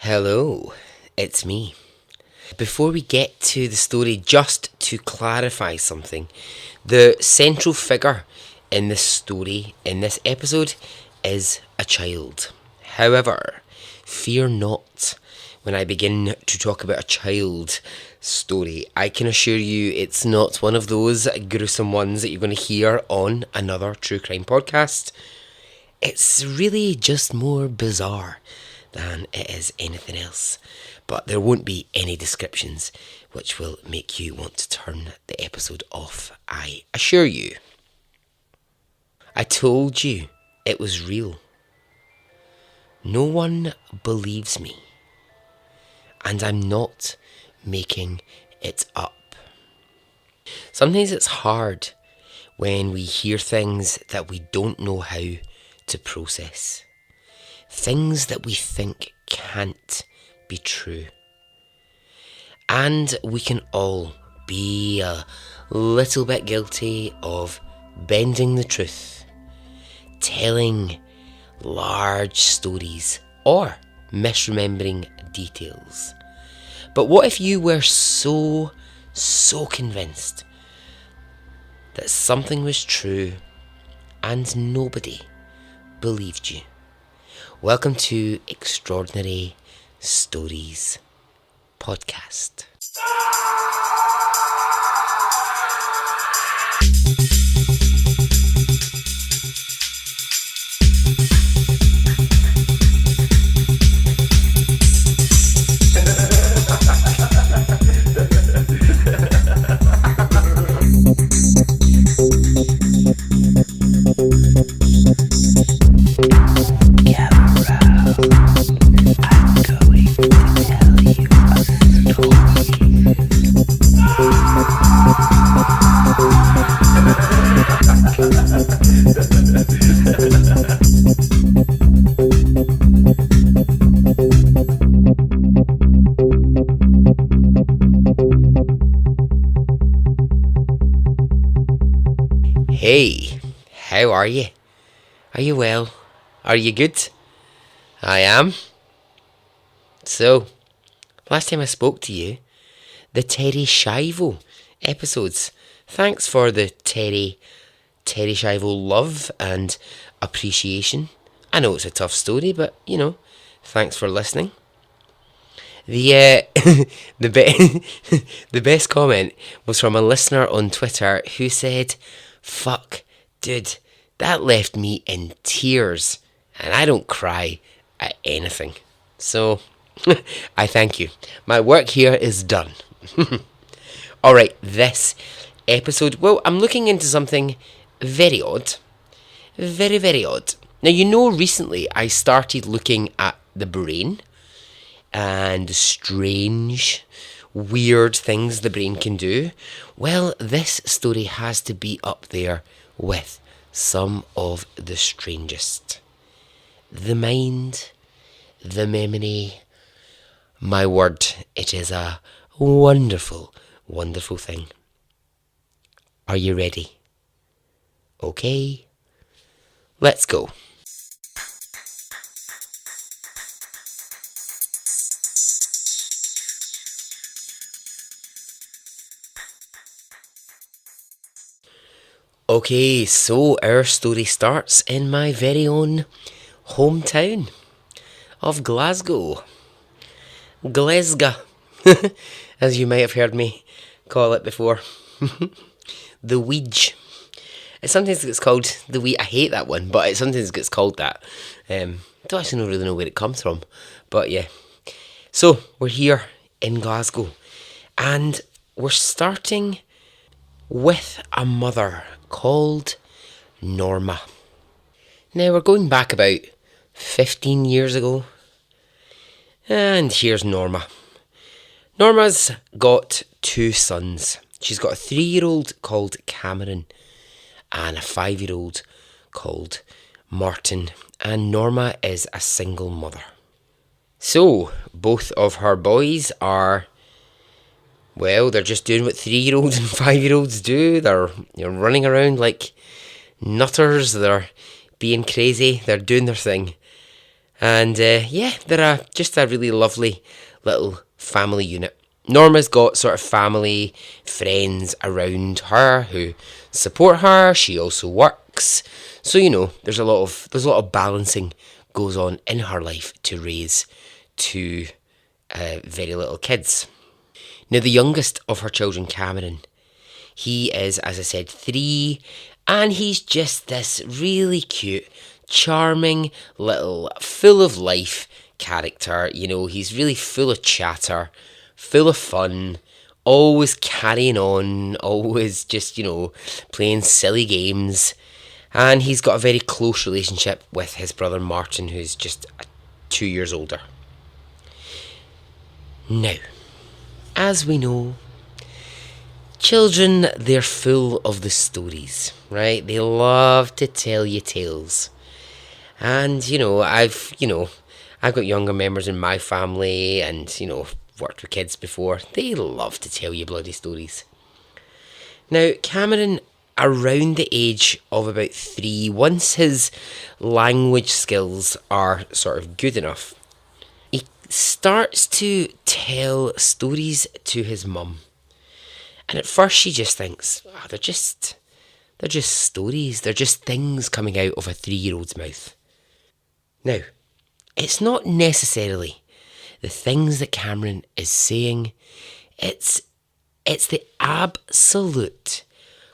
Hello, it's me. Before we get to the story, just to clarify something, the central figure in this story, in this episode, is a child. However, fear not when I begin to talk about a child story. I can assure you it's not one of those gruesome ones that you're going to hear on another true crime podcast. It's really just more bizarre than it is anything else. But there won't be any descriptions which will make you want to turn the episode off, I assure you. I told you it was real. No one believes me. And I'm not making it up. Sometimes it's hard when we hear things that we don't know how to process. Things that we think can't be true. And we can all be a little bit guilty of bending the truth, telling large stories, or misremembering details. But what if you were so convinced that something was true and nobody believed you? Welcome to Extraordinary Stories Podcast. Hey, how are you? Are you well? Are you good? I am. So, last time I spoke to you, the Terry Schiavo episodes. Thanks for the Terry Schiavo love and appreciation. I know it's a tough story, but, thanks for listening. The the best comment was from a listener on Twitter who said, "Fuck, dude, that left me in tears, and I don't cry at anything." So, I thank you. My work here is done. Alright, this episode, well, I'm looking into something very odd. Very, very odd. Now, recently I started looking at the brain and the strange, weird things the brain can do. Well, this story has to be up there with some of the strangest. The mind, the memory, my word, it is a wonderful, wonderful thing. Are you ready? Okay, let's go. Okay, so our story starts in my very own hometown of Glasgow. Glasgow, as you might have heard me call it before. The Weege. Sometimes it's called the Weege. I hate that one, but it sometimes gets called that. I don't actually really know where it comes from, but yeah. So, we're here in Glasgow, and we're starting with a mother called Norma. Now, we're going back about 15 years ago, and here's Norma. Norma's got two sons. She's got a 3-year-old called Cameron and a 5-year-old called Martin, and Norma is a single mother. So, both of her boys are, well, they're just doing what 3-year-olds and 5-year-olds do. They're running around like nutters. They're being crazy. They're doing their thing. And yeah, they're just a really lovely little family unit. Norma's got sort of family, friends around her who support her. She also works, so there's a lot of balancing goes on in her life to raise two very little kids. Now, the youngest of her children, Cameron, he is, as I said, 3, and he's just this really cute, charming little, full of life character. He's really full of chatter, full of fun, always carrying on, always just, playing silly games. And he's got a very close relationship with his brother Martin, who's just 2 years older. Now, as we know, children, they're full of the stories, right? They love to tell you tales. And, I've got younger members in my family and, worked with kids before. They love to tell you bloody stories. Now, Cameron, around the age of about 3, once his language skills are sort of good enough, he starts to tell stories to his mum. And at first she just thinks, they're just stories. They're just things coming out of a 3-year-old's mouth. Now, it's not necessarily the things that Cameron is saying. It's the absolute,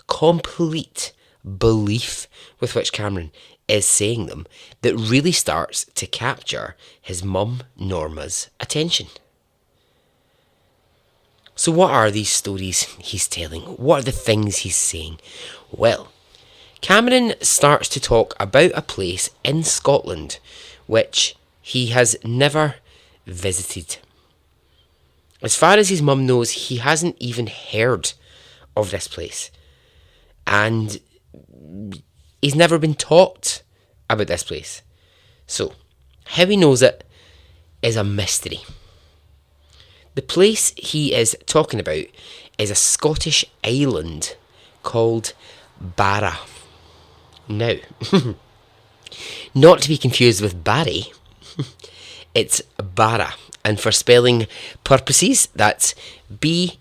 complete belief with which Cameron is saying them that really starts to capture his mum, Norma's, attention. So what are these stories he's telling? What are the things he's saying? Well, Cameron starts to talk about a place in Scotland which he has never visited. As far as his mum knows, he hasn't even heard of this place. And he's never been taught about this place. So, how he knows it is a mystery. The place he is talking about is a Scottish island called Barra. Now, not to be confused with Barry, it's Barra. And for spelling purposes, that's Barra.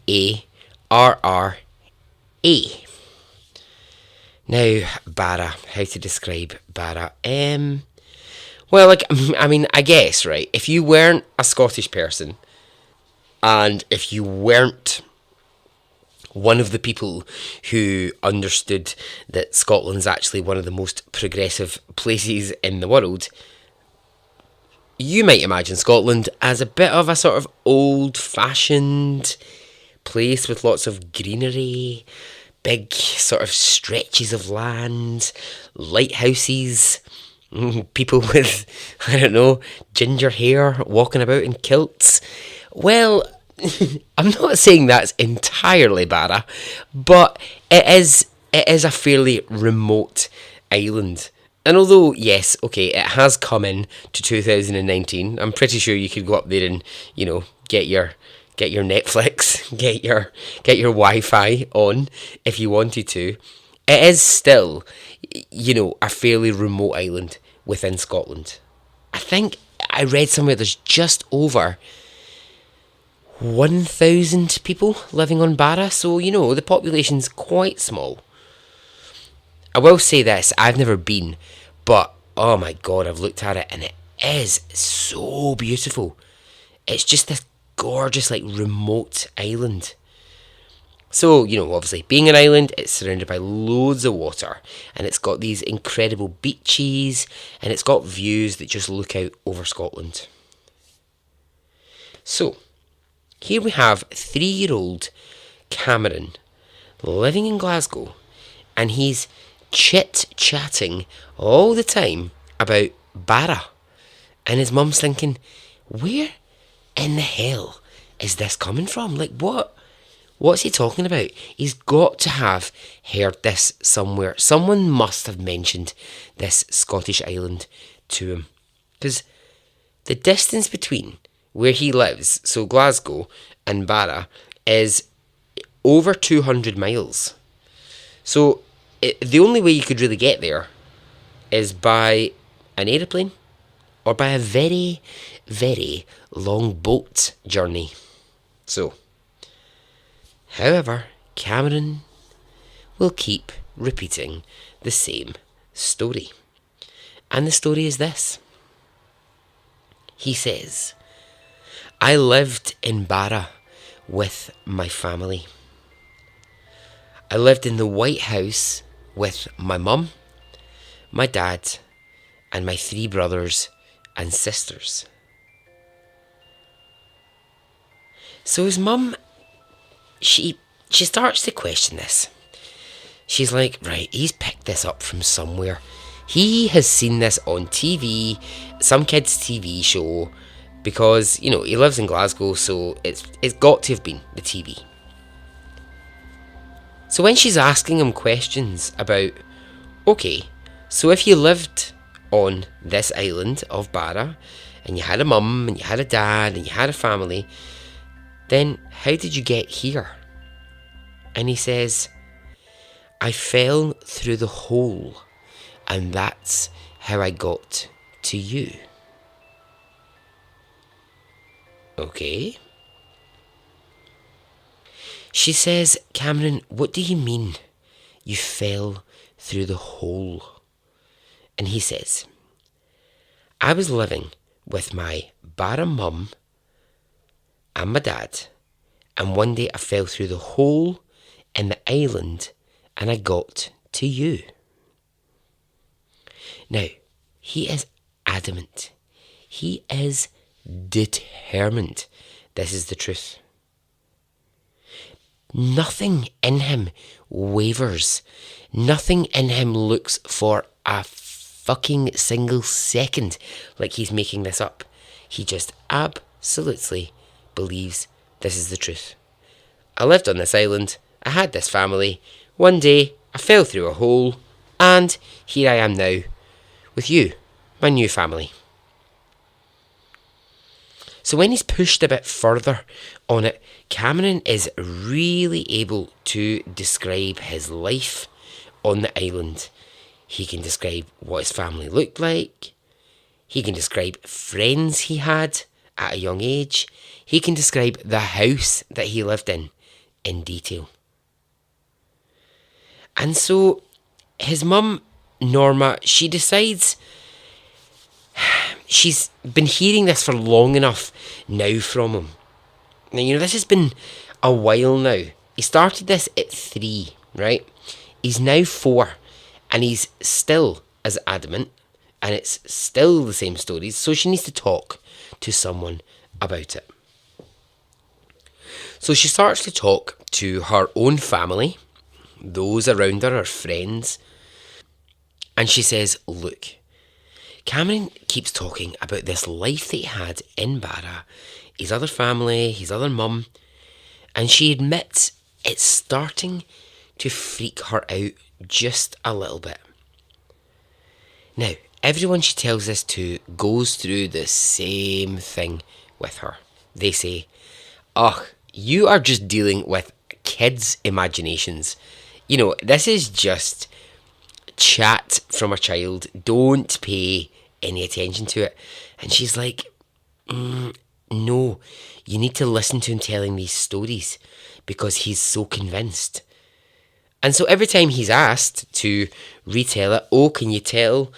Now, Barra, how to describe Barra? Well, I guess, right, if you weren't a Scottish person, and if you weren't one of the people who understood that Scotland's actually one of the most progressive places in the world, you might imagine Scotland as a bit of a sort of old-fashioned place with lots of greenery, big sort of stretches of land, lighthouses, people with, ginger hair walking about in kilts. Well, I'm not saying that's entirely Barra, but it is a fairly remote island. And although, yes, okay, it has come in to 2019, I'm pretty sure you could go up there and, get your Netflix, get your Wi-Fi on if you wanted to. It is still, a fairly remote island within Scotland. I think I read somewhere there's just over 1,000 people living on Barra, so the population's quite small. I will say this, I've never been, but oh my god, I've looked at it and it is so beautiful. It's just this gorgeous, remote island. So, obviously, being an island, it's surrounded by loads of water, and it's got these incredible beaches, and it's got views that just look out over Scotland. So, here we have 3-year-old Cameron living in Glasgow, and he's chit-chatting all the time about Barra. And his mum's thinking, where in the hell is this coming from? What's he talking about? He's got to have heard this somewhere. Someone must have mentioned this Scottish island to him. Because the distance between where he lives, so Glasgow and Barra, is over 200 miles. So the only way you could really get there is by an aeroplane or by a very, very long boat journey. So, however, Cameron will keep repeating the same story. And the story is this. He says, I lived in Barra with my family. I lived in the White House with my mum, my dad, and my 3 brothers and sisters. So his mum, she starts to question this. She's like, right, he's picked this up from somewhere. He has seen this on TV, some kid's TV show, because, he lives in Glasgow, so it's got to have been the TV. So when she's asking him questions about, okay, so if you lived on this island of Barra, and you had a mum, and you had a dad, and you had a family, then how did you get here? And he says, I fell through the hole, and that's how I got to you. Okay. She says, Cameron, what do you mean you fell through the hole? And he says, I was living with my Barra mum and my dad, and one day I fell through the hole in the island and I got to you. Now, he is adamant. He is determined this is the truth. Nothing in him wavers. Nothing in him looks for a fucking single second like he's making this up. He just absolutely believes this is the truth. I lived on this island. I had this family. One day, I fell through a hole, and here I am now, with you, my new family. So when he's pushed a bit further on it, Cameron is really able to describe his life on the island. He can describe what his family looked like. He can describe friends he had at a young age. He can describe the house that he lived in detail. And so his mum, Norma, she decides she's been hearing this for long enough now from him. Now, this has been a while now. He started this at 3, right? He's now 4, and he's still as adamant, and it's still the same stories, so she needs to talk to someone about it. So she starts to talk to her own family, those around her, her friends, and she says, look, Cameron keeps talking about this life that he had in Barra, his other family, his other mum, and she admits it's starting to freak her out just a little bit. Now, everyone she tells this to goes through the same thing with her. They say, oh, you are just dealing with kids' imaginations. This is just chat from a child. Don't pay any attention to it. And she's like, no, you need to listen to him telling these stories because he's so convinced. And so every time he's asked to retell it, oh, can you tell,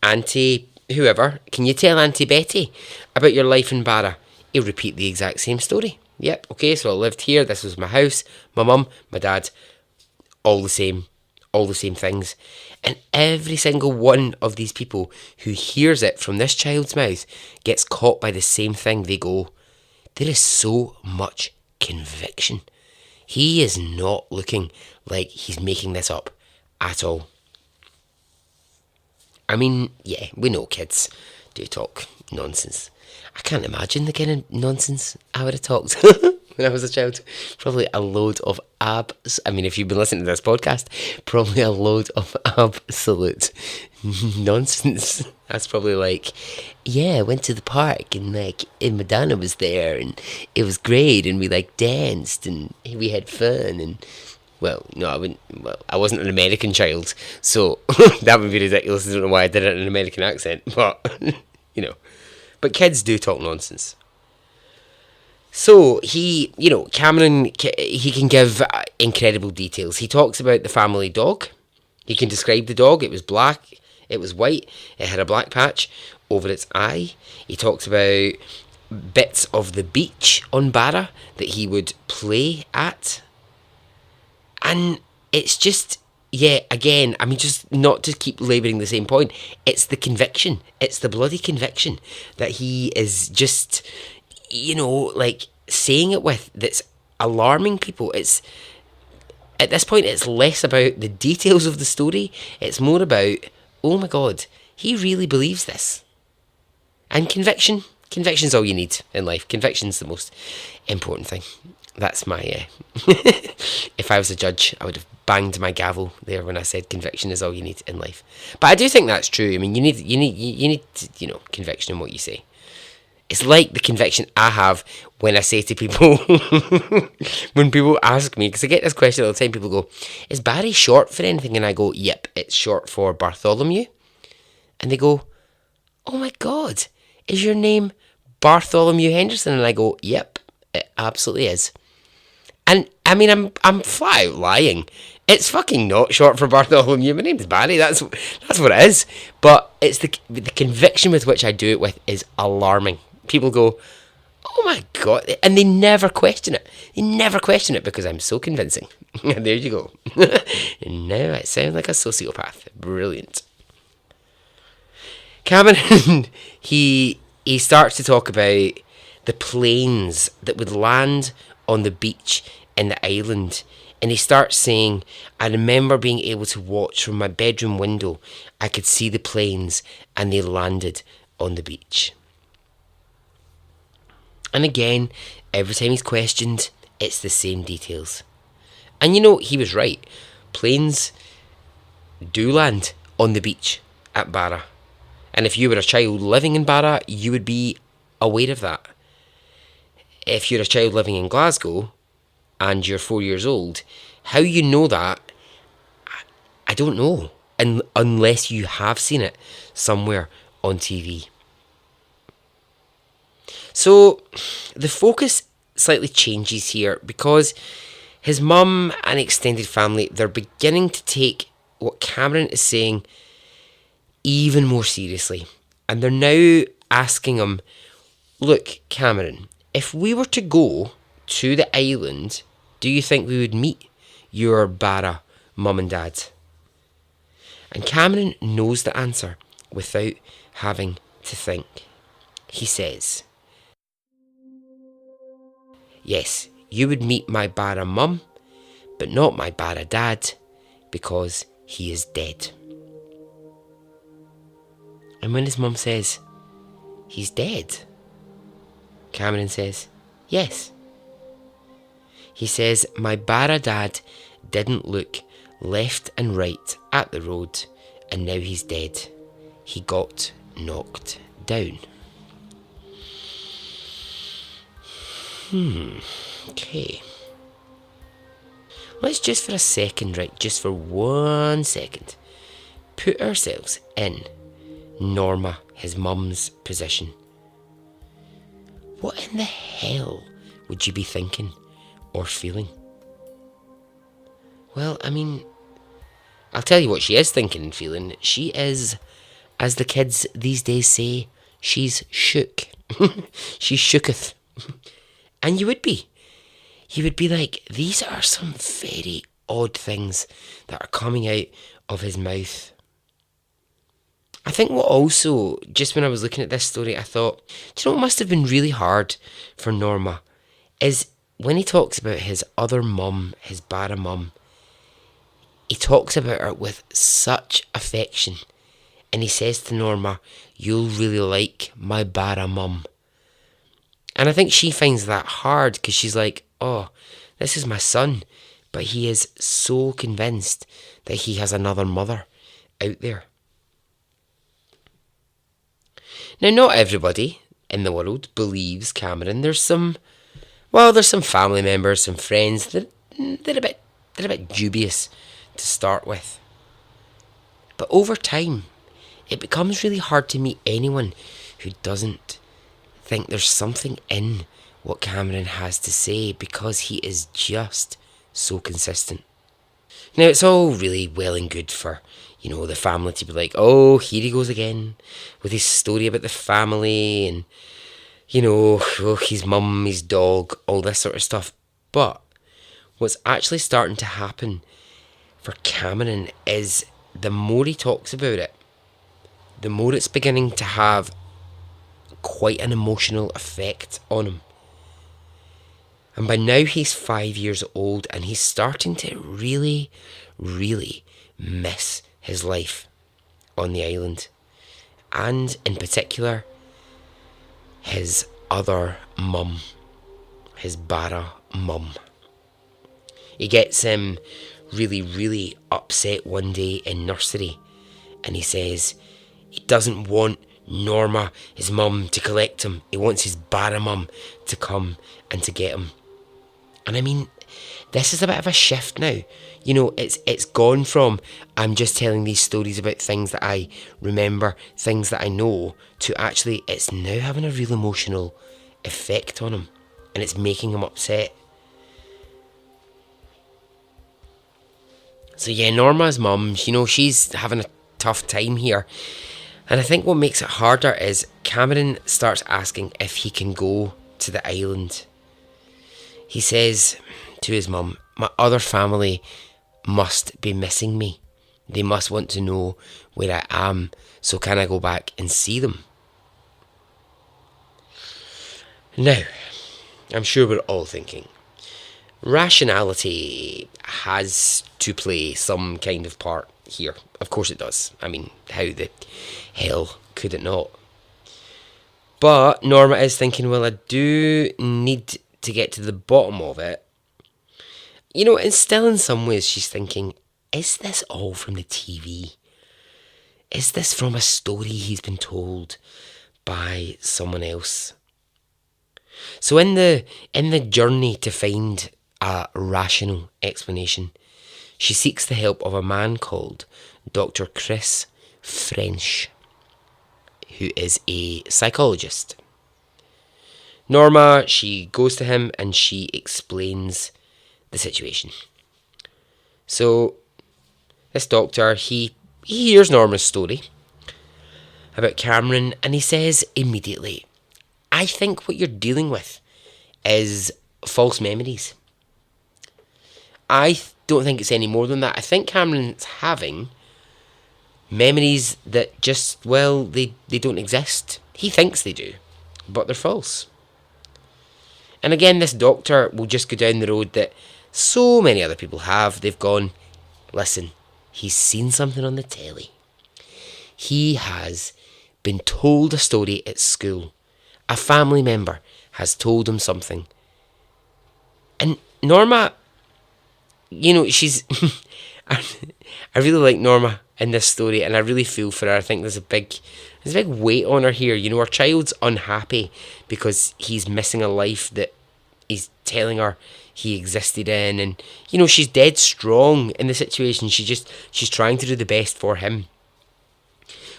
Auntie whoever, can you tell Auntie Betty about your life in Barra? He'll repeat the exact same story. Yep, okay, so I lived here, this was my house, my mum, my dad, all the same things. And every single one of these people who hears it from this child's mouth gets caught by the same thing. They go, there is so much conviction. He is not looking like he's making this up at all. I mean, yeah, we know kids do talk nonsense. I can't imagine the kind of nonsense I would have talked when I was a child. Probably a load of if you've been listening to this podcast, probably a load of absolute nonsense. That's probably like, yeah, I went to the park and Madonna was there and it was great and we danced and we had fun and I wasn't an American child, so that would be ridiculous. I don't know why I did it in an American accent, but But kids do talk nonsense. So Cameron, he can give incredible details. He talks about the family dog. He can describe the dog. It was black, it was white, it had a black patch over its eye. He talks about bits of the beach on Barra that he would play at. And it's just, again, I mean, just not to keep labouring the same point, it's the conviction. It's the bloody conviction that he is just, saying it with that's alarming people. It's, at this point, it's less about the details of the story. It's more about, oh my God, he really believes this. And conviction's all you need in life. Conviction's the most important thing. That's my, if I was a judge, I would have banged my gavel there when I said conviction is all you need in life. But I do think that's true. I mean, you need conviction in what you say. It's like the conviction I have when I say to people, when people ask me, because I get this question all the time, people go, is Barry short for anything? And I go, yep, it's short for Bartholomew. And they go, oh my God, is your name Bartholomew Henderson? And I go, yep, it absolutely is. And I mean, I'm flat out lying. It's fucking not short for Bartholomew. My name's Barry. That's what it is. But it's the conviction with which I do it with is alarming. People go, oh my God, and they never question it. They never question it because I'm so convincing. And there you go. And now I sound like a sociopath. Brilliant. Cameron, he starts to talk about the planes that would land on the beach in the island. And he starts saying, I remember being able to watch from my bedroom window. I could see the planes and they landed on the beach. And again, every time he's questioned, it's the same details. And he was right. Planes do land on the beach at Barra. And if you were a child living in Barra, you would be aware of that. If you're a child living in Glasgow and you're 4 years old, how you know that, I don't know. Unless you have seen it somewhere on TV. So the focus slightly changes here because his mum and extended family, they're beginning to take what Cameron is saying even more seriously. And they're now asking him, look, Cameron, if we were to go to the island, do you think we would meet your Barra mum and dad? And Cameron knows the answer without having to think. He says, yes, you would meet my Barra mum, but not my Barra dad, because he is dead. And when his mum says, he's dead, Cameron says, yes. He says, my Barra dad didn't look left and right at the road, and now he's dead. He got knocked down. Okay. Let's just for a second, right, just for 1 second, put ourselves in Norma, his mum's position. What in the hell would you be thinking or feeling? Well, I mean, I'll tell you what she is thinking and feeling. She is, as the kids these days say, she's shook. She shooketh. And you would be. You would be like, these are some very odd things that are coming out of his mouth. I think what also, just when I was looking at this story, I thought, do you know what must have been really hard for Norma? Is when he talks about his other mum, his Barra mum, he talks about her with such affection. And he says to Norma, you'll really like my Barra mum. And I think she finds that hard because she's like, oh, this is my son. But he is so convinced that he has another mother out there. Now, not everybody in the world believes Cameron. There's some family members, some friends that they're a bit dubious to start with. But over time, it becomes really hard to meet anyone who doesn't think there's something in what Cameron has to say because he is just so consistent. Now, it's all really well and good for, the family to be like, oh, here he goes again with his story about the family and, his mum, his dog, all this sort of stuff. But what's actually starting to happen for Cameron is the more he talks about it, the more it's beginning to have quite an emotional effect on him. And by now he's 5 years old and he's starting to really, really miss his life on the island. And in particular, his other mum, his Barra mum. He gets really, really upset one day in nursery and he says he doesn't want Norma, his mum, to collect him. He wants his Barra mum to come and to get him. And I mean, this is a bit of a shift now. It's gone from I'm just telling these stories about things that I remember, things that I know, to actually it's now having a real emotional effect on him. And it's making him upset. So yeah, Norma's mum, she's having a tough time here. And I think what makes it harder is Cameron starts asking if he can go to the island. He says to his mum, my other family must be missing me. They must want to know where I am, so can I go back and see them? Now, I'm sure we're all thinking, rationality has to play some kind of part here. Of course it does. I mean, how the hell could it not? But Norma is thinking, well, I do need to get to the bottom of it. And still in some ways she's thinking, is this all from the TV? Is this from a story he's been told by someone else? So in the journey to find a rational explanation, she seeks the help of a man called Dr. Chris French, who is a psychologist. Norma, she goes to him and she explains the situation. So this doctor, he hears Norma's story about Cameron and he says immediately, I think what you're dealing with is false memories. I don't think it's any more than that. I think Cameron's having memories that just, they don't exist. He thinks they do, but they're false. And again, this doctor will just go down the road that so many other people have. They've gone, listen, he's seen something on the telly. He has been told a story at school. A family member has told him something. And Norma, she's... I really like Norma in this story and I really feel for her. I think there's a big weight on her here. Her child's unhappy because he's missing a life that he's telling her he existed in, and she's dead strong in the situation. She's trying to do the best for him.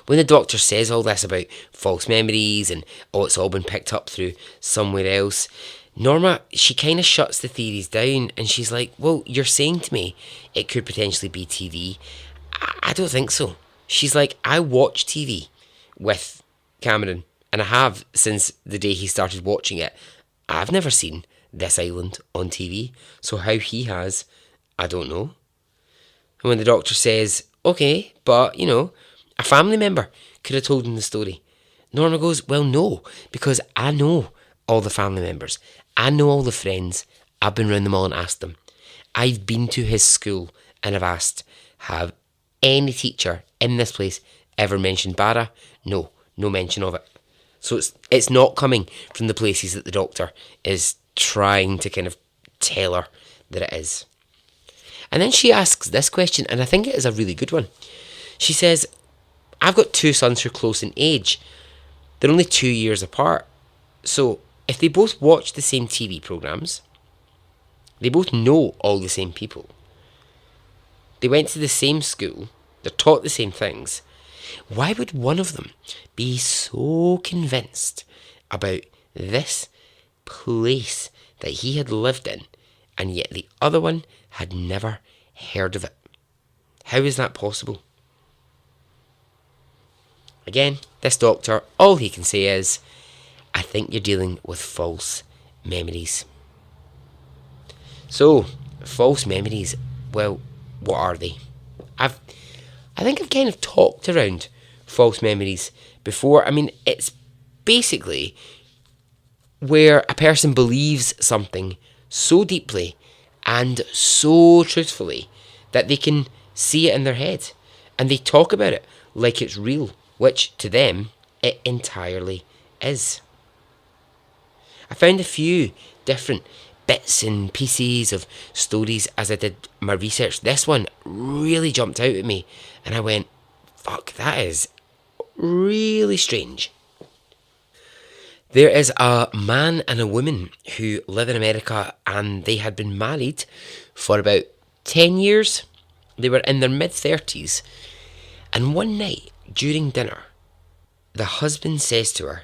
When the doctor says all this about false memories and it's all been picked up through somewhere else, Norma, she kind of shuts the theories down and she's like, well, you're saying to me it could potentially be TV. I don't think so. She's like, I watch TV with Cameron and I have since the day he started watching it. I've never seen this island on TV, so how he has, I don't know. And when the doctor says, okay, but, a family member could have told him the story, Norma goes, well, no, because I know all the family members. I know all the friends. I've been round them all and asked them. I've been to his school and I've asked, have any teacher in this place ever mentioned Barra? No mention of it. So it's not coming from the places that the doctor is trying to kind of tell her that it is. And then she asks this question, and I think it is a really good one. She says, I've got two sons who are close in age. They're only 2 years apart. So if they both watch the same TV programmes, they both know all the same people, they went to the same school, they're taught the same things, Why would one of them be so convinced about this place that he had lived in, and yet the other one had never heard of it? How is that possible? Again, this doctor, all he can say is, I think you're dealing with false memories. So, false memories, well, what are they? I think I've kind of talked around false memories before. I mean, it's basically where a person believes something so deeply and so truthfully that they can see it in their head and they talk about it like it's real, which to them it entirely is. I found a few different bits and pieces of stories as I did my research. This one really jumped out at me and I went, fuck, that is really strange. There is a man and a woman who live in America and they had been married for about 10 years. They were in their mid-30s. And one night during dinner, the husband says to her,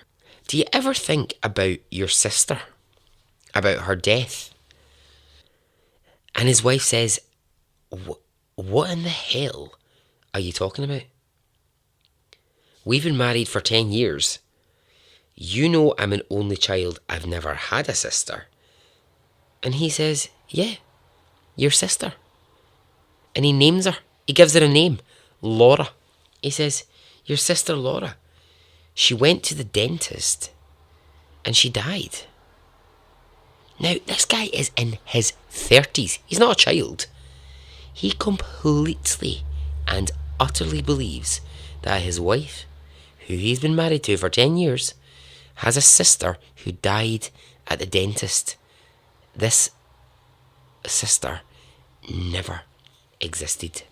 do you ever think about your sister? About her death? And his wife says, what in the hell are you talking about? We've been married for 10 years. You know I'm an only child. I've never had a sister. And he says, yeah, your sister. And he names her. He gives her a name, Laura. He says, your sister Laura. She went to the dentist and she died. Now, this guy is in his 30s. He's not a child. He completely and utterly believes that his wife, who he's been married to for 10 years, has a sister who died at the dentist. This sister never existed.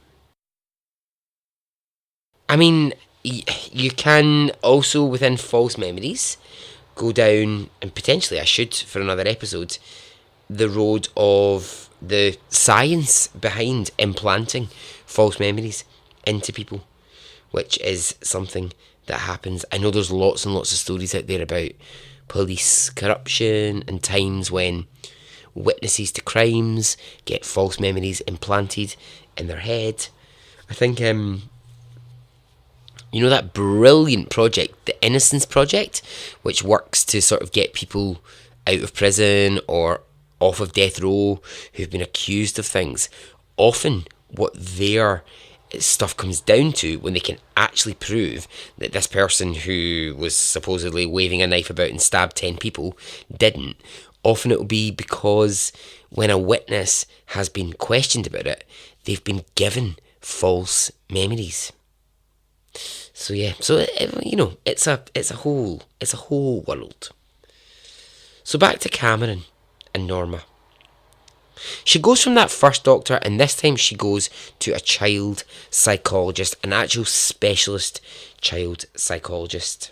I mean, you can also, within false memories, go down, and potentially I should for another episode, the road of the science behind implanting false memories into people, which is something that happens. I know there's lots and lots of stories out there about police corruption and times when witnesses to crimes get false memories implanted in their head. I think you know that brilliant project, the Innocence Project, which works to sort of get people out of prison or off of death row who've been accused of things. Often what their stuff comes down to, when they can actually prove that this person who was supposedly waving a knife about and stabbed 10 people didn't, often it will be because when a witness has been questioned about it, they've been given false memories. So yeah, so you know, it's a whole world. So back to Cameron and Norma. She goes from that first doctor, and this time she goes to a child psychologist, an actual specialist child psychologist.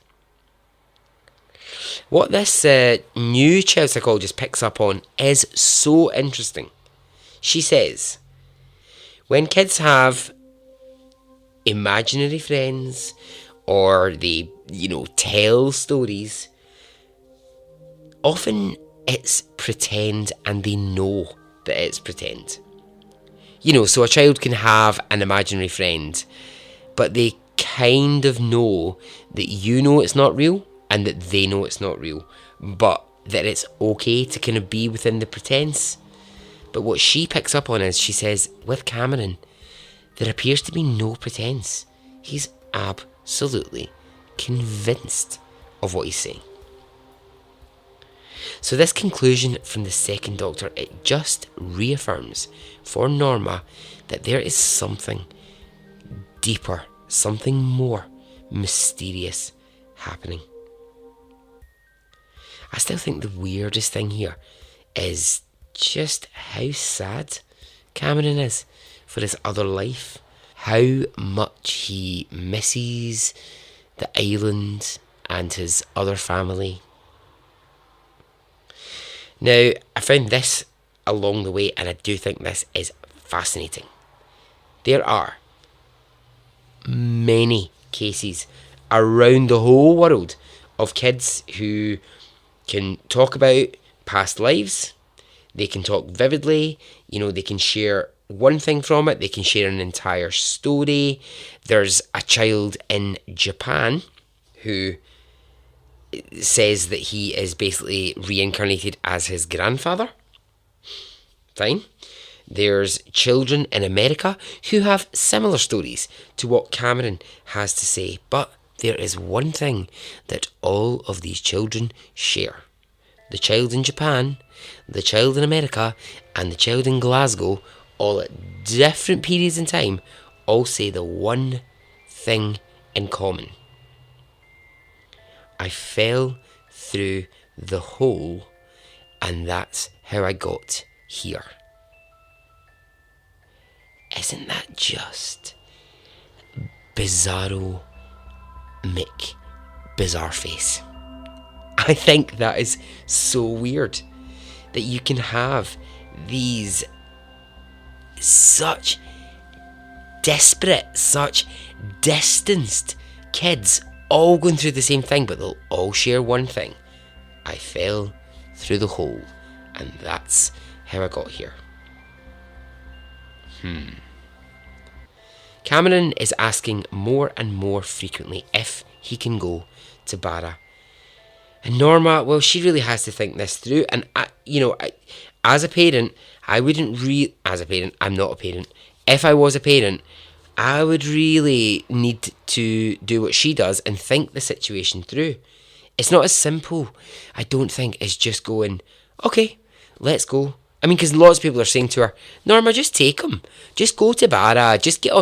What this new child psychologist picks up on is so interesting. She says, when kids have imaginary friends or they, tell stories, often it's pretend and they know that it's pretend. So a child can have an imaginary friend, but they kind of know that it's not real and that they know it's not real, but that it's okay to kind of be within the pretense. But what she picks up on is, she says, with Cameron, there appears to be no pretense. He's absolutely convinced of what he's saying. So this conclusion from the second doctor, it just reaffirms for Norma that there is something deeper, something more mysterious happening. I still think the weirdest thing here is just how sad Cameron is for his other life, how much he misses the island and his other family. Now, I found this along the way, and I do think this is fascinating. There are many cases around the whole world of kids who can talk about past lives. They can talk vividly. They can share one thing from it. They can share an entire story. There's a child in Japan who says that he is basically reincarnated as his grandfather. Fine. There's children in America who have similar stories to what Cameron has to say. But there is one thing that all of these children share. The child in Japan, the child in America, and the child in Glasgow, all at different periods in time, all say the one thing in common. I fell through the hole, and that's how I got here. Isn't that just bizarro Mick Bizarreface? I think that is so weird that you can have these such desperate, such distanced kids all going through the same thing, but they'll all share one thing. I fell through the hole, and that's how I got here. Cameron is asking more and more frequently if he can go to Barra. And Norma, well, she really has to think this through. And, as a parent, I'm not a parent. If I was a parent, I would really need to do what she does and think the situation through. It's not as simple, I don't think, as just going, okay, let's go. I mean, because lots of people are saying to her, Norma, just take him. Just go to Barra. Just get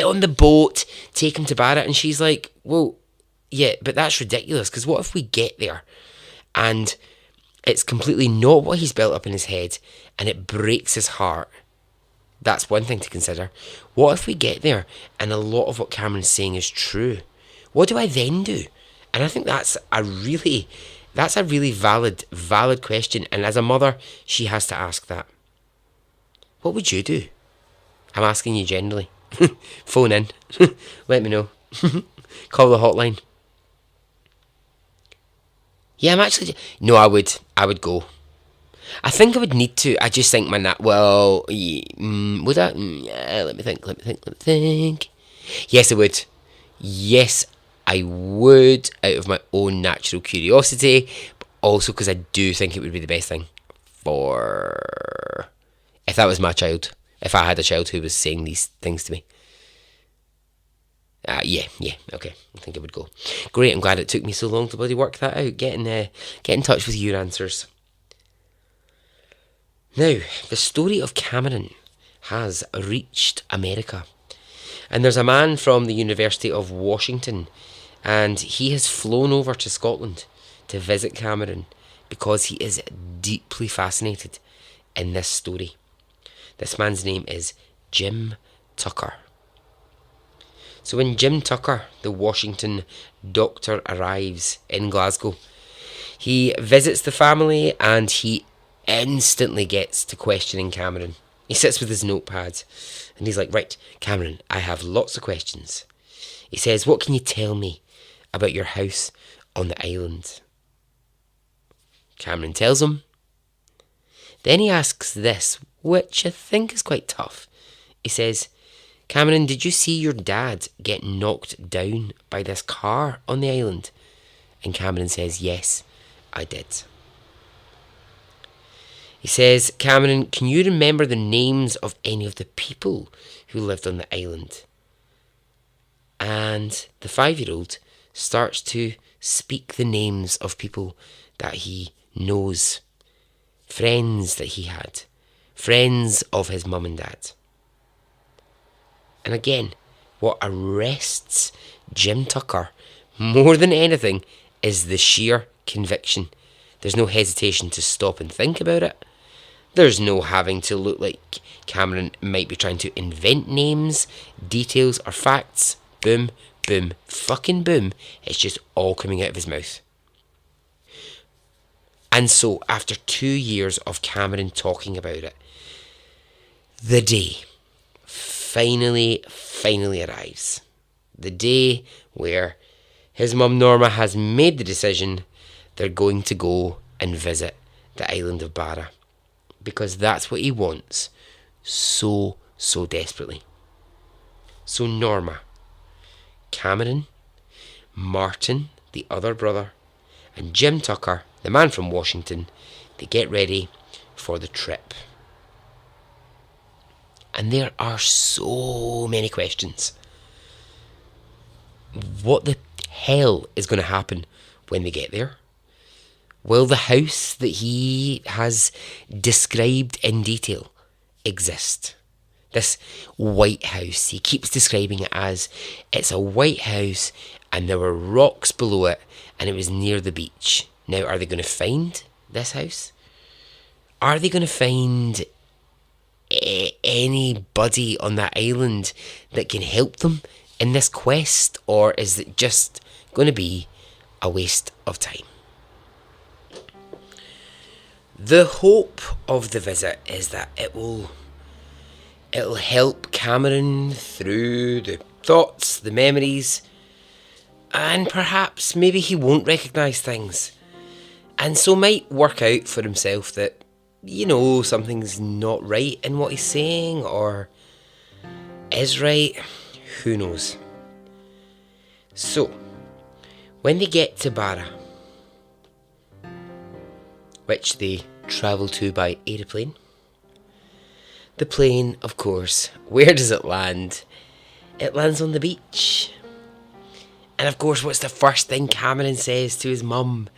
on the boat, take him to Barra. And she's like, well, yeah, but that's ridiculous, because what if we get there and it's completely not what he's built up in his head and it breaks his heart? That's one thing to consider. What if we get there and a lot of what Cameron's saying is true? What do I then do? And I think that's a really valid question. And as a mother, she has to ask that. What would you do? I'm asking you generally. Phone in. Let me know. Call the hotline. Yeah, No, I would go. I think I would need to. I just think would I? Yeah, let me think. Yes, I would. Yes, I would, out of my own natural curiosity, but also because I do think it would be the best thing for... If that was my child. If I had a child who was saying these things to me. Yeah, okay. I think I would go. Great, I'm glad it took me so long to bloody work that out. Get in touch with your answers. Now, the story of Cameron has reached America. And there's a man from the University of Washington, and he has flown over to Scotland to visit Cameron because he is deeply fascinated in this story. This man's name is Jim Tucker. So when Jim Tucker, the Washington doctor, arrives in Glasgow, he visits the family and he instantly gets to questioning Cameron. He sits with his notepad and he's like, right, Cameron, I have lots of questions. He says, what can you tell me about your house on the island? Cameron tells him. Then he asks this, which I think is quite tough. He says, Cameron, did you see your dad get knocked down by this car on the island? And Cameron says, yes, I did. He says, Cameron, can you remember the names of any of the people who lived on the island? And the 5-year-old starts to speak the names of people that he knows, friends that he had, friends of his mum and dad. And again, what arrests Jim Tucker more than anything is the sheer conviction. There's no hesitation to stop and think about it. There's no having to look like Cameron might be trying to invent names, details or facts. Boom, boom, fucking boom. It's just all coming out of his mouth. And so, after 2 years of Cameron talking about it, the day finally arrives. The day where his mum Norma has made the decision they're going to go and visit the island of Barra. Because that's what he wants so desperately. So Norma, Cameron, Martin, the other brother, and Jim Tucker, the man from Washington, they get ready for the trip. And there are so many questions. What the hell is going to happen when they get there? Will the house that he has described in detail exist? This white house, he keeps describing it as it's a white house and there were rocks below it and it was near the beach. Now, are they going to find this house? Are they going to find anybody on that island that can help them in this quest, or is it just going to be a waste of time? The hope of the visit is that it'll help Cameron through the thoughts, the memories, and perhaps maybe he won't recognise things, and so might work out for himself that, something's not right in what he's saying, or is right. Who knows? So, when they get to Barra, which they travel to by aeroplane, the plane, of course, where does it land? It lands on the beach. And of course, what's the first thing Cameron says to his mum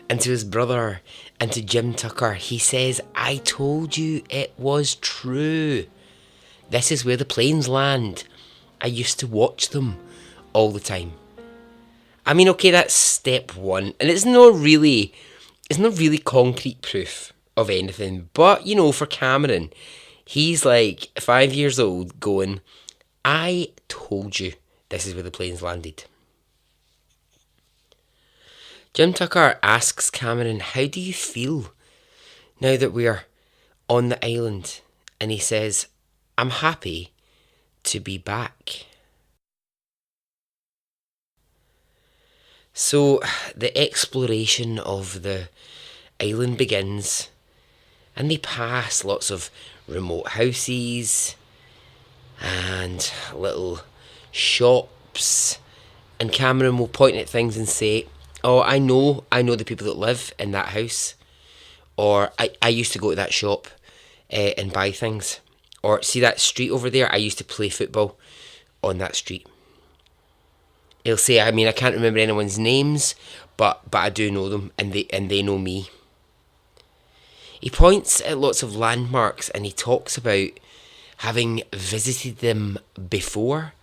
and to his brother and to Jim Tucker? He says, "I told you it was true. This is where the planes land. I used to watch them all the time." I mean, okay, that's step one. And it's not really concrete proof of anything. But, for Cameron, he's like 5 years old going, "I told you this is where the planes landed." Jim Tucker asks Cameron, "How do you feel now that we're on the island?" And he says, "I'm happy to be back." So the exploration of the island begins, and they pass lots of remote houses and little shops, and Cameron will point at things and say, "Oh, I know the people that live in that house," or I used to go to that shop and buy things, or "See that street over there? I used to play football on that street." He'll say, "I can't remember anyone's names, but I do know them, and they know me." He points at lots of landmarks, and he talks about having visited them before,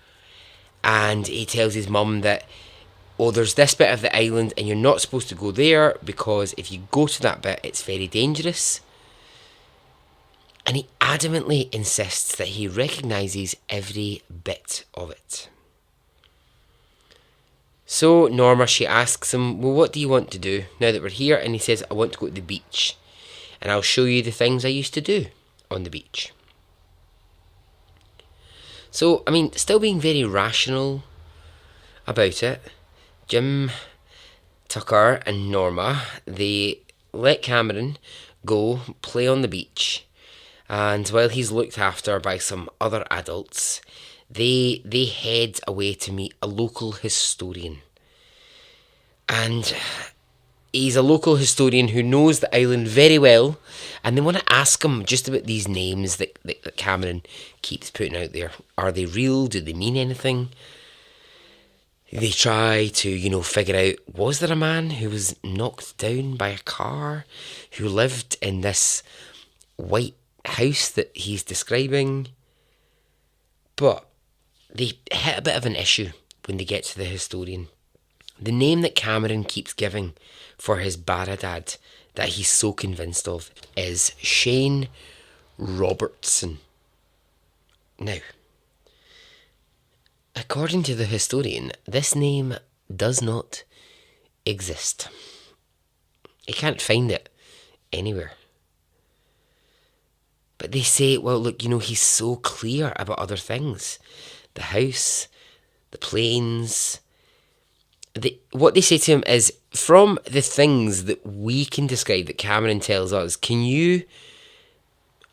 and he tells his mum that, "Oh, there's this bit of the island and you're not supposed to go there because if you go to that bit, it's very dangerous." And he adamantly insists that he recognises every bit of it. So Norma, she asks him, "Well, what do you want to do now that we're here?" And he says, "I want to go to the beach and I'll show you the things I used to do on the beach." So, still being very rational about it, Jim Tucker and Norma, they let Cameron go play on the beach, and while he's looked after by some other adults, they head away to meet a local historian. And he's a local historian who knows the island very well, and they want to ask him just about these names that Cameron keeps putting out there. Are they real? Do they mean anything? They try to, figure out, was there a man who was knocked down by a car who lived in this white house that he's describing? But they hit a bit of an issue when they get to the historian. The name that Cameron keeps giving for his Barra dad that he's so convinced of is Shane Robertson. Now, according to the historian, this name does not exist. He can't find it anywhere. But they say, well, look, he's so clear about other things. The house, the planes. What they say to him is, from the things that we can describe, that Cameron tells us, can you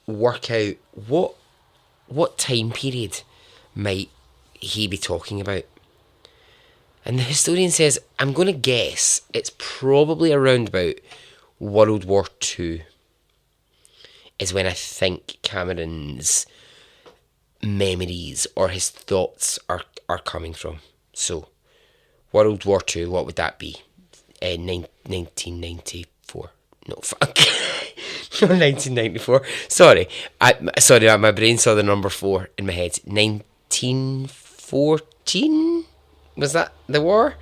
work out what time period might he be talking about? And the historian says, I'm going to guess it's probably around about World War II is when I think Cameron's memories or his thoughts are coming from. So, World War II, what would that be? 1994. No, fuck. No, 1994. Sorry, my brain saw the number 4 in my head. 1914? Was that the war?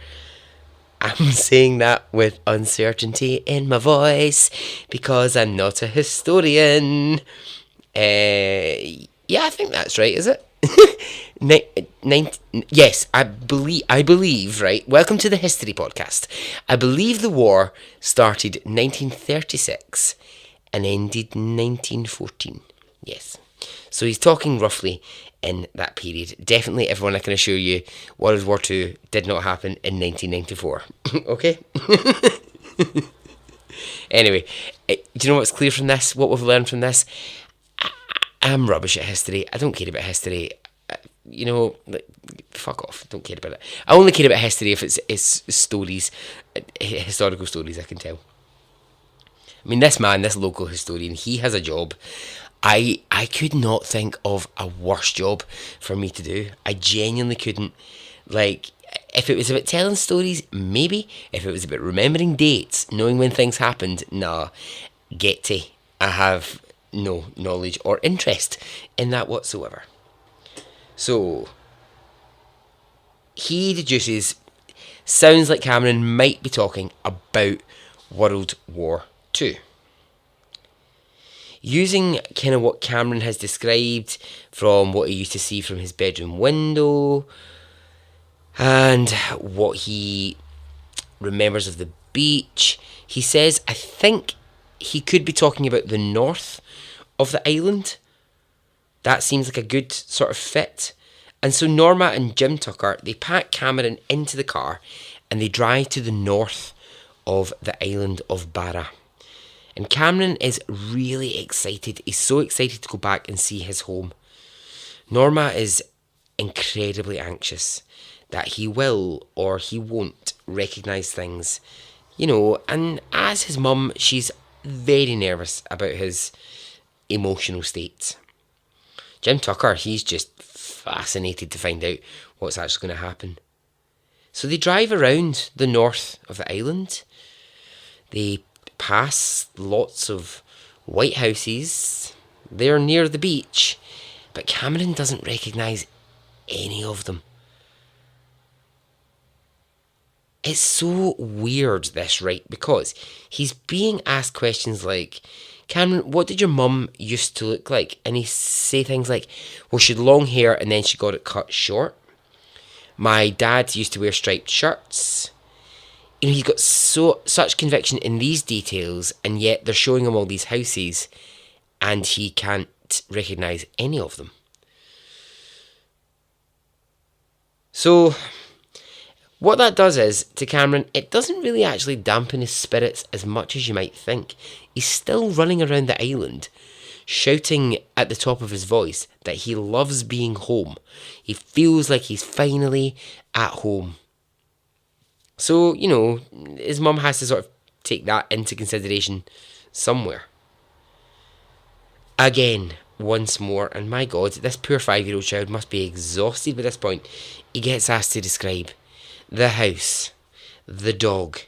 I'm saying that with uncertainty in my voice because I'm not a historian. Yeah, I think that's right, is it? Yes, I believe, right? Welcome to the History Podcast. I believe the war started 1936 and ended 1914. Yes. So he's talking roughly in that period. Definitely, everyone, I can assure you, World War II did not happen in 1994. Okay? Anyway, do you know what's clear from this? What we've learned from this? I'm rubbish at history. I don't care about history. Fuck off. Don't care about it. I only care about history if it's stories, historical stories I can tell. I mean, this local historian, he has a job. I could not think of a worse job for me to do. I genuinely couldn't. Like, if it was about telling stories, maybe. If it was about remembering dates, knowing when things happened, nah. I have no knowledge or interest in that whatsoever. So, he deduces, sounds like Cameron might be talking about World War II. Using kind of what Cameron has described from what he used to see from his bedroom window and what he remembers of the beach, he says, I think he could be talking about the north of the island. That seems like a good sort of fit. And so Norma and Jim Tucker, they pack Cameron into the car and they drive to the north of the island of Barra. And Cameron is really excited. He's so excited to go back and see his home. Norma is incredibly anxious that he will or he won't recognise things. And as his mum, she's very nervous about his emotional state. Jim Tucker, he's just fascinated to find out what's actually going to happen. So they drive around the north of the island. They pass lots of white houses. They're near the beach, but Cameron doesn't recognise any of them. It's so weird, this, right? Because he's being asked questions like, Cameron, what did your mum used to look like? And he say things like, well, she had long hair and then she got it cut short. My dad used to wear striped shirts. He's got such conviction in these details, and yet they're showing him all these houses, and he can't recognise any of them. So, what that does is, to Cameron, it doesn't really actually dampen his spirits as much as you might think. He's still running around the island, shouting at the top of his voice that he loves being home. He feels like he's finally at home. So, his mum has to sort of take that into consideration somewhere. Again, once more, and my God, this poor 5-year-old child must be exhausted by this point. He gets asked to describe the house, the dog.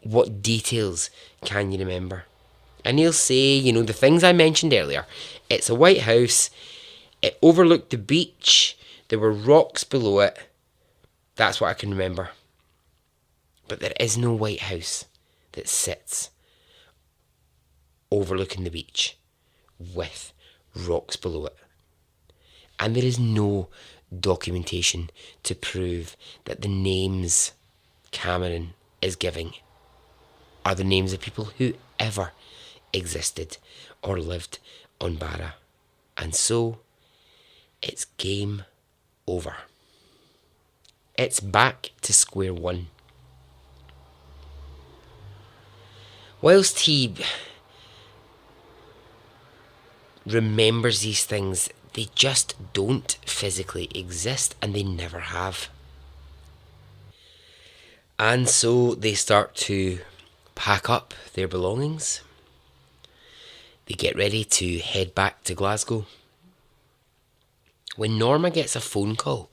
What details can you remember? And he'll say, the things I mentioned earlier. It's a white house. It overlooked the beach. There were rocks below it. That's what I can remember. But there is no white house that sits overlooking the beach with rocks below it. And there is no documentation to prove that the names Cameron is giving are the names of people who ever existed or lived on Barra. And so, it's game over. It's back to square one. Whilst he remembers these things, they just don't physically exist, and they never have. And so they start to pack up their belongings. They get ready to head back to Glasgow, when Norma gets a phone call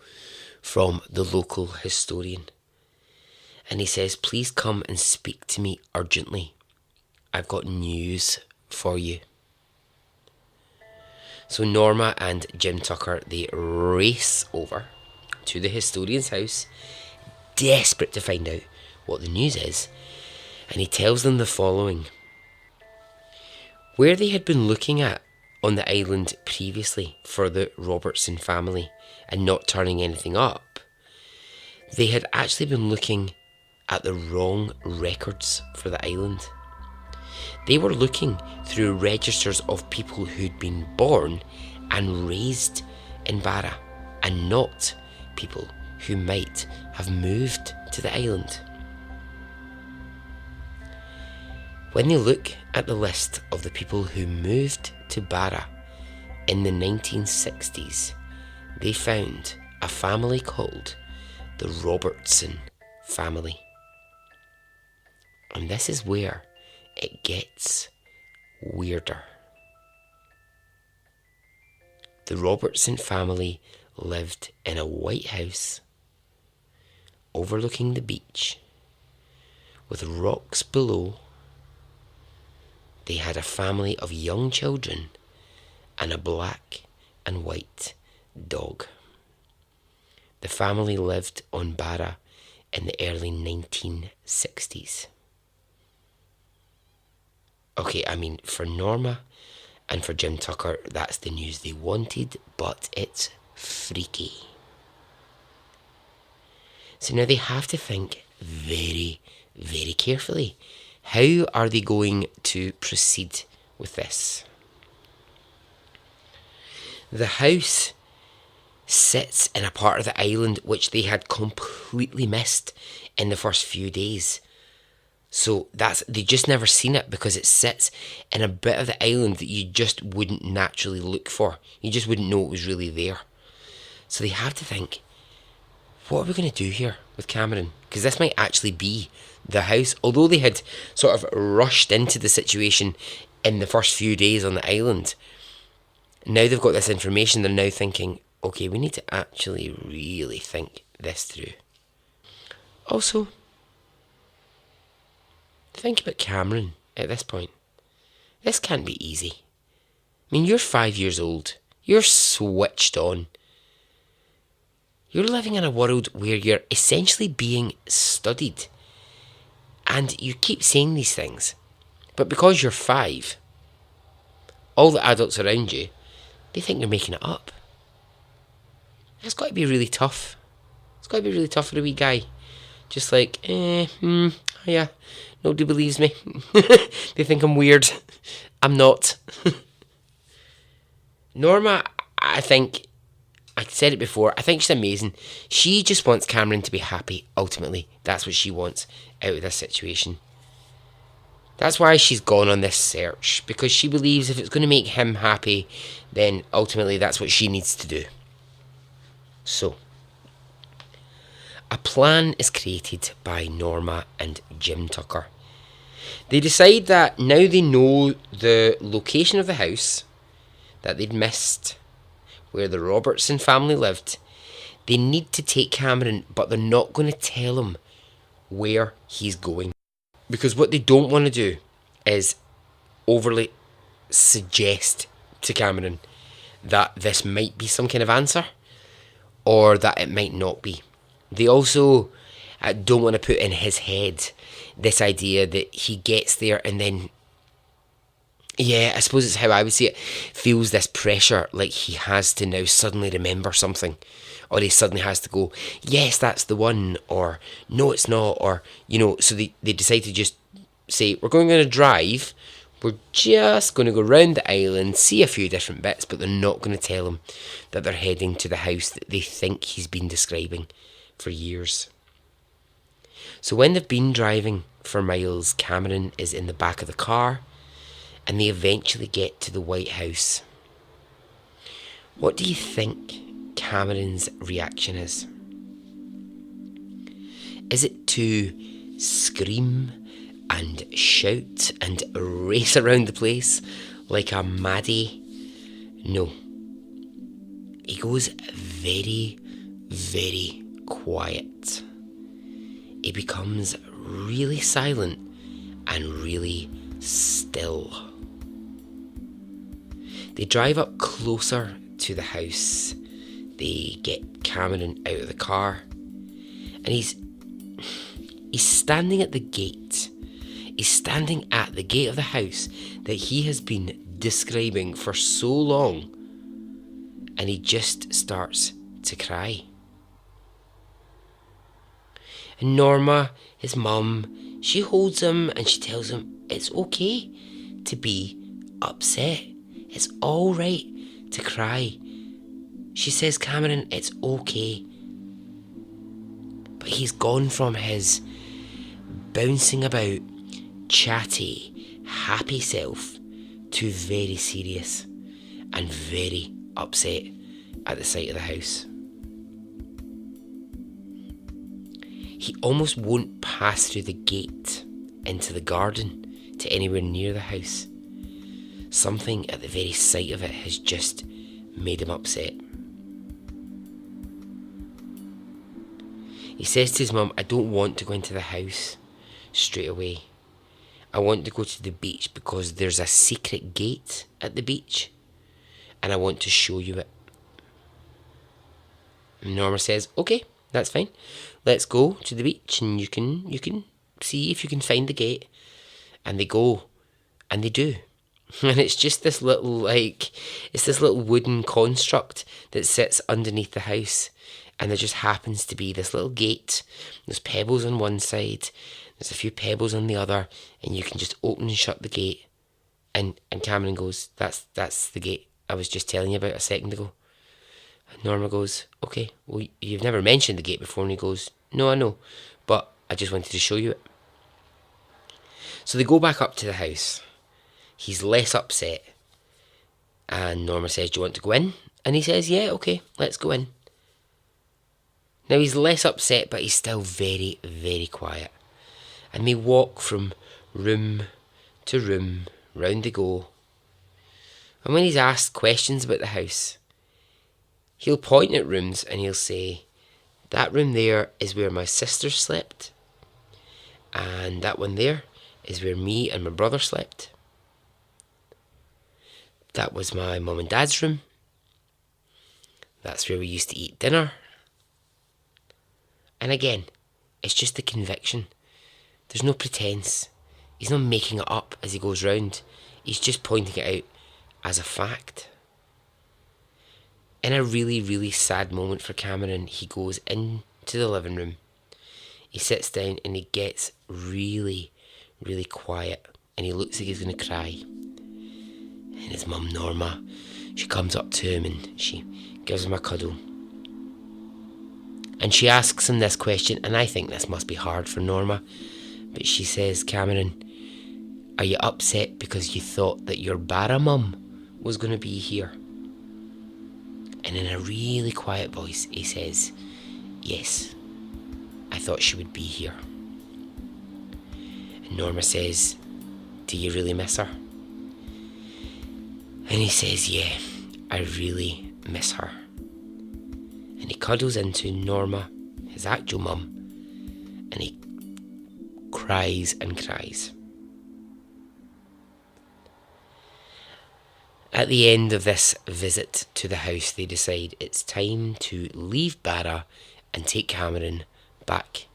from the local historian. And he says, "Please come and speak to me urgently. I've got news for you." So Norma and Jim Tucker, they race over to the historian's house, desperate to find out what the news is. And he tells them the following. Where they had been looking at on the island previously for the Robertson family and not turning anything up, they had actually been looking at the wrong records for the island. They were looking through registers of people who'd been born and raised in Barra, and not people who might have moved to the island. When they look at the list of the people who moved to Barra in the 1960s, they found a family called the Robertson family. And this is where it gets weirder. The Robertson family lived in a white house overlooking the beach with rocks below. They had a family of young children and a black and white dog. The family lived on Barra in the early 1960s. Okay, I mean, for Norma and for Jim Tucker, that's the news they wanted, but it's freaky. So now they have to think very, very carefully. How are they going to proceed with this? The house sits in a part of the island which they had completely missed in the first few days. So they just never seen it because it sits in a bit of the island that you just wouldn't naturally look for. You just wouldn't know it was really there. So they have to think, what are we going to do here with Cameron? Because this might actually be the house. Although they had sort of rushed into the situation in the first few days on the island, now they've got this information, they're now thinking, okay, we need to actually really think this through. Also, think about Cameron at this point. This can't be easy. I mean, you're 5 years old. You're switched on. You're living in a world where you're essentially being studied. And you keep saying these things. But because you're 5, all the adults around you, they think you're making it up. It's got to be really tough. It's got to be really tough for a wee guy. Just like, yeah, nobody believes me. They think I'm weird. I'm not. Norma, I think, I said it before, I think she's amazing. She just wants Cameron to be happy, ultimately. That's what she wants out of this situation. That's why she's gone on this search, because she believes if it's going to make him happy, then ultimately that's what she needs to do. So, a plan is created by Norma and Jim Tucker. They decide that now they know the location of the house that they'd missed, where the Robertson family lived, they need to take Cameron, but they're not going to tell him where he's going. Because what they don't want to do is overly suggest to Cameron that this might be some kind of answer, or that it might not be. They also don't want to put in his head this idea that he gets there and then, yeah, I suppose it's how I would see it, feels this pressure like he has to now suddenly remember something, or he suddenly has to go, yes, that's the one, or no, it's not, or, you know, so they decide to just say, we're going on a drive, we're just going to go round the island, see a few different bits, but they're not going to tell him that they're heading to the house that they think he's been describing, for years. So when they've been driving for miles, Cameron is in the back of the car and they eventually get to the White House. What do you think Cameron's reaction is? Is it to scream and shout and race around the place like a maddie? No. He goes very, very quiet. He becomes really silent and really still. They drive up closer to the house. They get Cameron out of the car and he's standing at the gate. He's standing at the gate of the house that he has been describing for so long, and he just starts to cry. And Norma, his mum, she holds him and she tells him it's okay to be upset. It's all right to cry. She says, Cameron, it's okay. But he's gone from his bouncing about, chatty, happy self to very serious and very upset at the sight of the house. He almost won't pass through the gate into the garden to anywhere near the house. Something at the very sight of it has just made him upset. He says to his mum, I don't want to go into the house straight away. I want to go to the beach because there's a secret gate at the beach and I want to show you it. And Norma says, okay, that's fine. Let's go to the beach and you can see if you can find the gate. And they go, and they do. And it's just this little, it's this little wooden construct that sits underneath the house. And there just happens to be this little gate. There's pebbles on one side, there's a few pebbles on the other, and you can just open and shut the gate. And Cameron goes, that's the gate I was just telling you about a second ago. And Norma goes, okay, well, you've never mentioned the gate before. And he goes, no, I know, but I just wanted to show you it. So they go back up to the house. He's less upset. And Norma says, do you want to go in? And he says, yeah, okay, let's go in. Now he's less upset, but he's still very, very quiet. And they walk from room to room, round they go. And when he's asked questions about the house, he'll point at rooms and he'll say, that room there is where my sister slept. And that one there is where me and my brother slept. That was my mum and dad's room. That's where we used to eat dinner. And again, it's just the conviction. There's no pretense. He's not making it up as he goes round. He's just pointing it out as a fact. In a really, really sad moment for Cameron, he goes into the living room. He sits down and he gets really, really quiet. And he looks like he's going to cry. And his mum, Norma, she comes up to him and she gives him a cuddle. And she asks him this question, and I think this must be hard for Norma. But she says, Cameron, are you upset because you thought that your Barra mum was going to be here? And in a really quiet voice, he says, yes, I thought she would be here. And Norma says, do you really miss her? And he says, yeah, I really miss her. And he cuddles into Norma, his actual mum, and he cries and cries. At the end of this visit to the house, they decide it's time to leave Barra and take Cameron back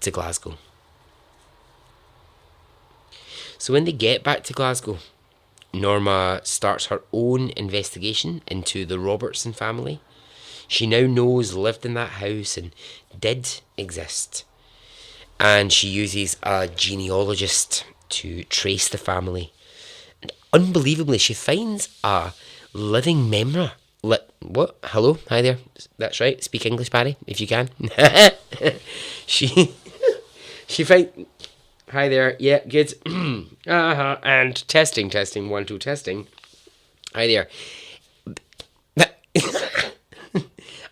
to Glasgow. So when they get back to Glasgow, Norma starts her own investigation into the Robertson family. She now knows lived in that house and did exist. And she uses a genealogist to trace the family. And unbelievably, she finds a living memoir What? Hello? Hi there. That's right. Speak English, Barry, if you can. she she find. Hi there. Yeah, good. And testing, testing, 1 2 testing. Hi there.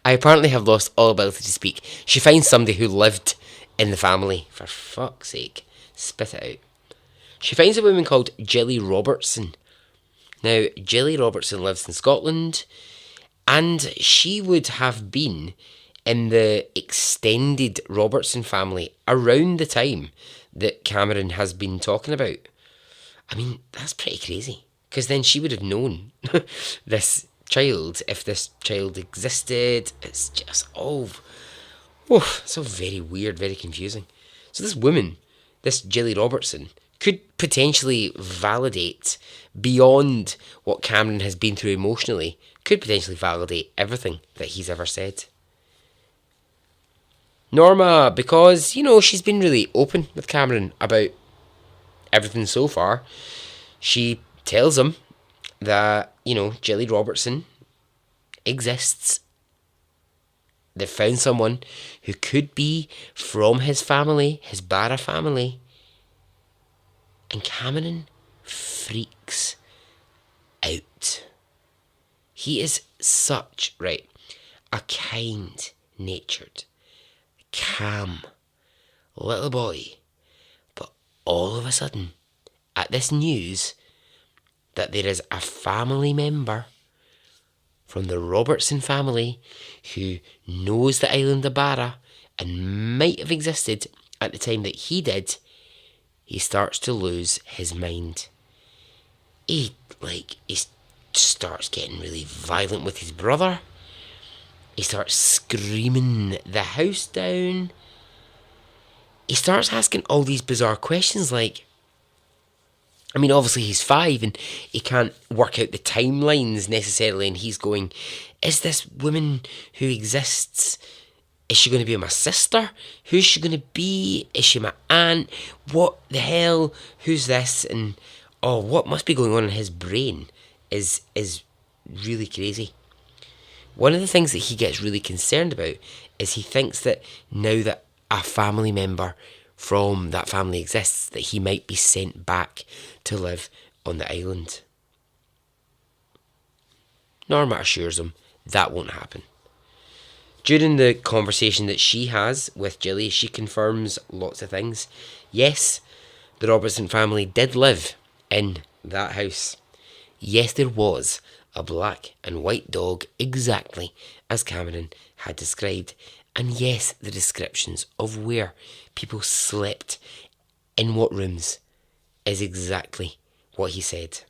I apparently have lost all ability to speak. She finds somebody who lived in the family. For fuck's sake. Spit it out. She finds a woman called Jilly Robertson. Now, Jilly Robertson lives in Scotland, and she would have been in the extended Robertson family around the time that Cameron has been talking about. I mean, that's pretty crazy. Because then she would have known this child, if this child existed. It's just so very weird, very confusing. So this woman, this Jilly Robertson, could potentially validate beyond what Cameron has been through emotionally, could potentially validate everything that he's ever said. Norma, because, she's been really open with Cameron about everything so far. She tells him that, Jilly Robertson exists. They've found someone who could be from his family, his Barra family. And Cameron freaks out. He is such, a kind-natured, calm little boy. But all of a sudden, at this news that there is a family member from the Robertson family who knows the island of Barra and might have existed at the time that he did, he starts to lose his mind. He starts getting really violent with his brother. He starts screaming the house down. He starts asking all these bizarre questions obviously he's 5 and he can't work out the timelines necessarily, and he's going, is this woman who exists, is she going to be my sister? Who's she going to be? Is she my aunt? What the hell? Who's this? And what must be going on in his brain is really crazy. One of the things that he gets really concerned about is he thinks that now that a family member from that family exists, that he might be sent back to live on the island. Norma assures him that won't happen. During the conversation that she has with Jilly, she confirms lots of things. Yes, the Robertson family did live in that house. Yes, there was a black and white dog exactly as Cameron had described. And yes, the descriptions of where people slept in what rooms is exactly what he said.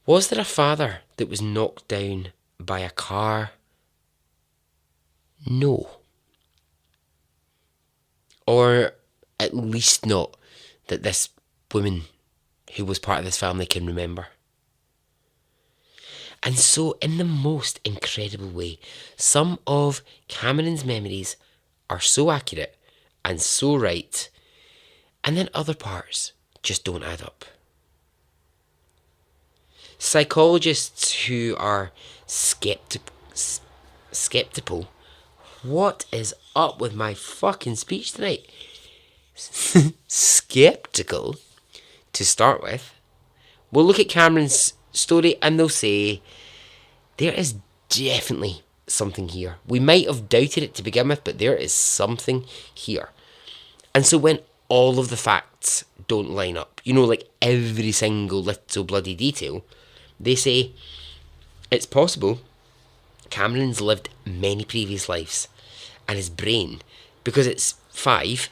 Was there a father that was knocked down by a car? No. Or at least not that this woman who was part of this family can remember. And so, in the most incredible way, some of Cameron's memories are so accurate and so right, and then other parts just don't add up. Psychologists who are skeptical. What is up with my fucking speech tonight? Skeptical, to start with, will look at Cameron's story and they'll say, there is definitely something here. We might have doubted it to begin with, but there is something here. And so when all of the facts don't line up, every single little bloody detail, they say it's possible Cameron's lived many previous lives, and his brain, because it's 5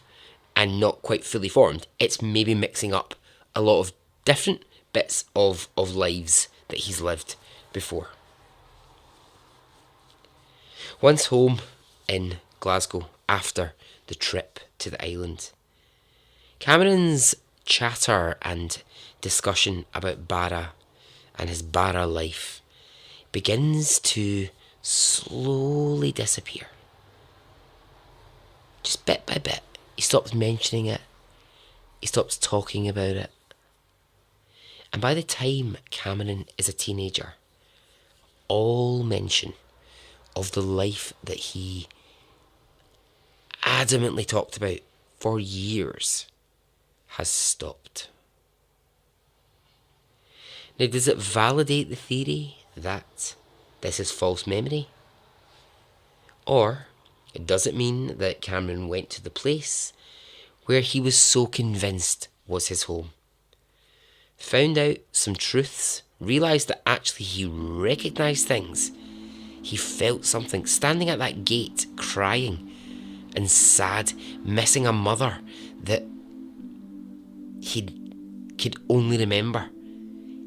and not quite fully formed, it's maybe mixing up a lot of different bits of lives that he's lived before. Once home in Glasgow after the trip to the island, Cameron's chatter and discussion about Barra and his Barra life begins to slowly disappear. Just bit by bit. He stops mentioning it. He stops talking about it. And by the time Cameron is a teenager, all mention of the life that he adamantly talked about for years has stopped. Now, does it validate the theory that this is false memory? Or does it mean that Cameron went to the place where he was so convinced was his home, found out some truths, realised that actually he recognised things, he felt something, standing at that gate, crying and sad, missing a mother that he could only remember?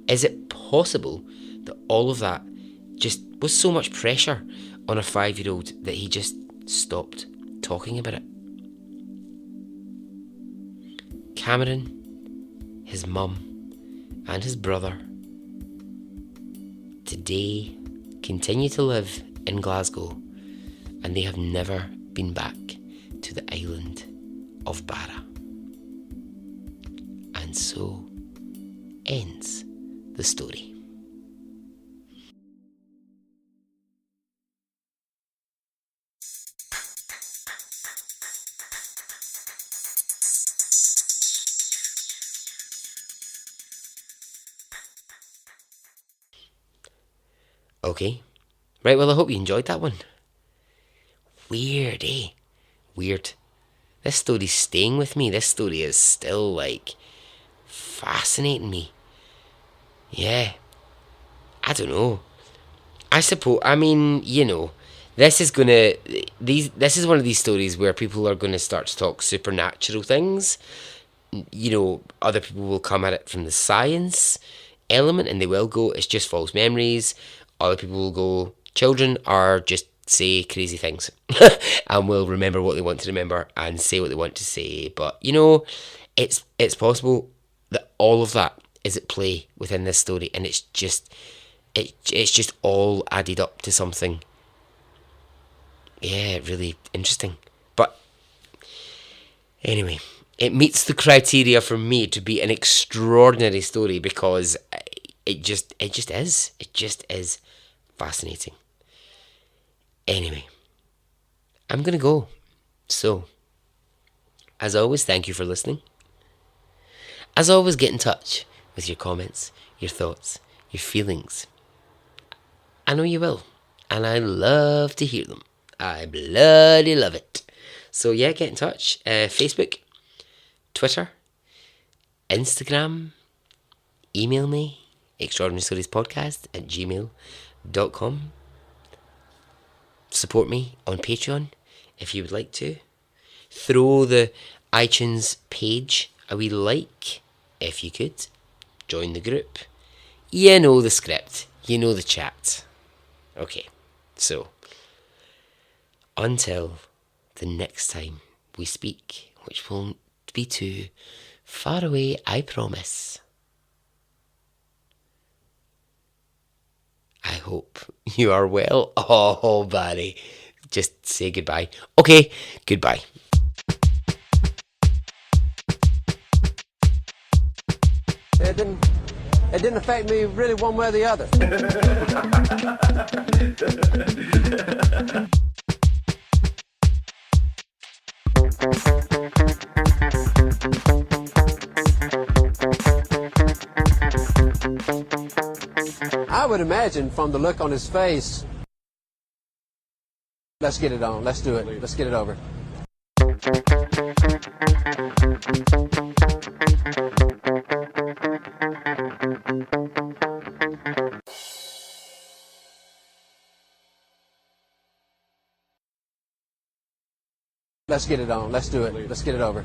Is it possible that all of that just was so much pressure on a 5-year-old that he just stopped talking about it? Cameron, his mum, and his brother today continue to live in Glasgow, and they have never been back to the island of Barra. And so ends the story. Okay. Right, well, I hope you enjoyed that one. Weird, eh? Weird. This story's staying with me. This story is still, fascinating me. Yeah. I don't know. I suppose, this is one of these stories where people are gonna start to talk supernatural things. Other people will come at it from the science element and they will go, it's just false memories. Other people will go, children are just say crazy things and will remember what they want to remember and say what they want to say. But it's possible that all of that is at play within this story, and it's just all added up to something, really interesting. But anyway, it meets the criteria for me to be an extraordinary story because it just is fascinating. Anyway, I'm gonna go. So, as always, thank you for listening. As always, get in touch with your comments, your thoughts, your feelings. I know you will, and I love to hear them. I bloody love it. So yeah, get in touch. Facebook, Twitter, Instagram, email me, extraordinarystoriespodcast@gmail.com. Support me on Patreon if you would like to. Throw the iTunes page a wee like if you could. Join the group. You know the script. You know the chat. Okay, so until the next time we speak, which won't be too far away, I promise. I hope you are well. Oh, Barry, just say goodbye. Okay, goodbye. It didn't affect me really one way or the other. I would imagine from the look on his face, let's get it on, let's do it, let's get it over. Let's get it on, let's do it, let's get it over.